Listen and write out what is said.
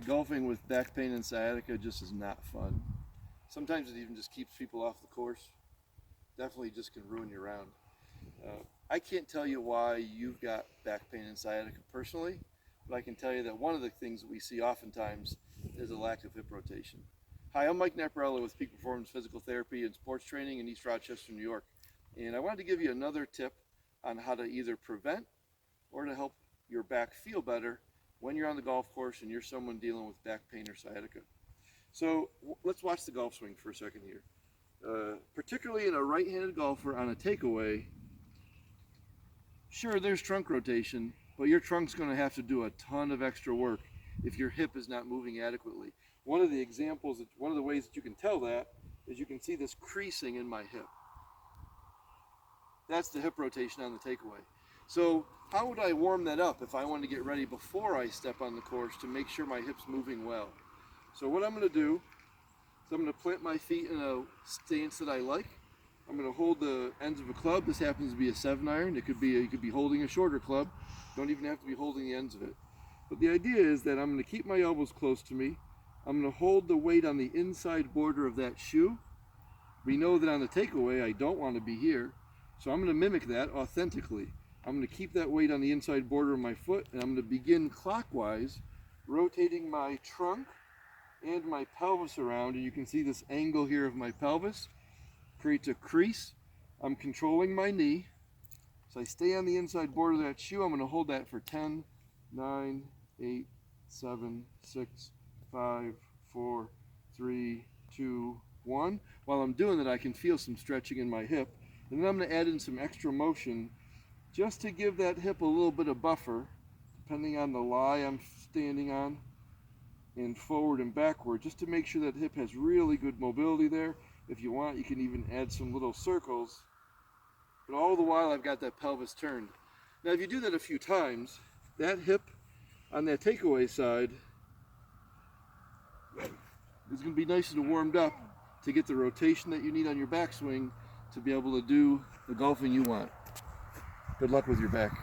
Golfing with back pain and sciatica just is not fun. Sometimes it even just keeps people off the course. Definitely just can ruin your round. I can't tell you why you've got back pain and sciatica personally, but I can tell you that one of the things that we see oftentimes is a lack of hip rotation. Hi, I'm Mike Naparella with Peak Performance Physical Therapy and Sports Training in East Rochester, New York. And I wanted to give you another tip on how to either prevent or to help your back feel better when you're on the golf course and you're someone dealing with back pain or sciatica. So let's watch the golf swing for a second here. Particularly in a right-handed golfer on a takeaway, sure, there's trunk rotation, but your trunk's going to have to do a ton of extra work if your hip is not moving adequately. One of the ways that you can tell that is you can see this creasing in my hip. That's the hip rotation on the takeaway. So how would I warm that up if I want to get ready before I step on the course to make sure my hip's moving well? So what I'm going to do is I'm going to plant my feet in a stance that I like. I'm going to hold the ends of a club. This happens to be a 7-iron. You could be holding a shorter club. Don't even have to be holding the ends of it. But the idea is that I'm going to keep my elbows close to me. I'm going to hold the weight on the inside border of that shoe. We know that on the takeaway I don't want to be here, so I'm going to mimic that authentically. I'm going to keep that weight on the inside border of my foot, and I'm going to begin clockwise, rotating my trunk and my pelvis around, and you can see this angle here of my pelvis creates a crease. I'm controlling my knee, so I stay on the inside border of that shoe. I'm going to hold that for 10, 9, 8, 7, 6, 5, 4, 3, 2, 1. While I'm doing that, I can feel some stretching in my hip, and then I'm going to add in some extra motion just to give that hip a little bit of buffer, depending on the lie I'm standing on, and forward and backward, just to make sure that hip has really good mobility there. If you want, you can even add some little circles, but all the while I've got that pelvis turned. Now if you do that a few times, that hip on that takeaway side is going to be nice and warmed up to get the rotation that you need on your backswing to be able to do the golfing you want. Good luck with your back.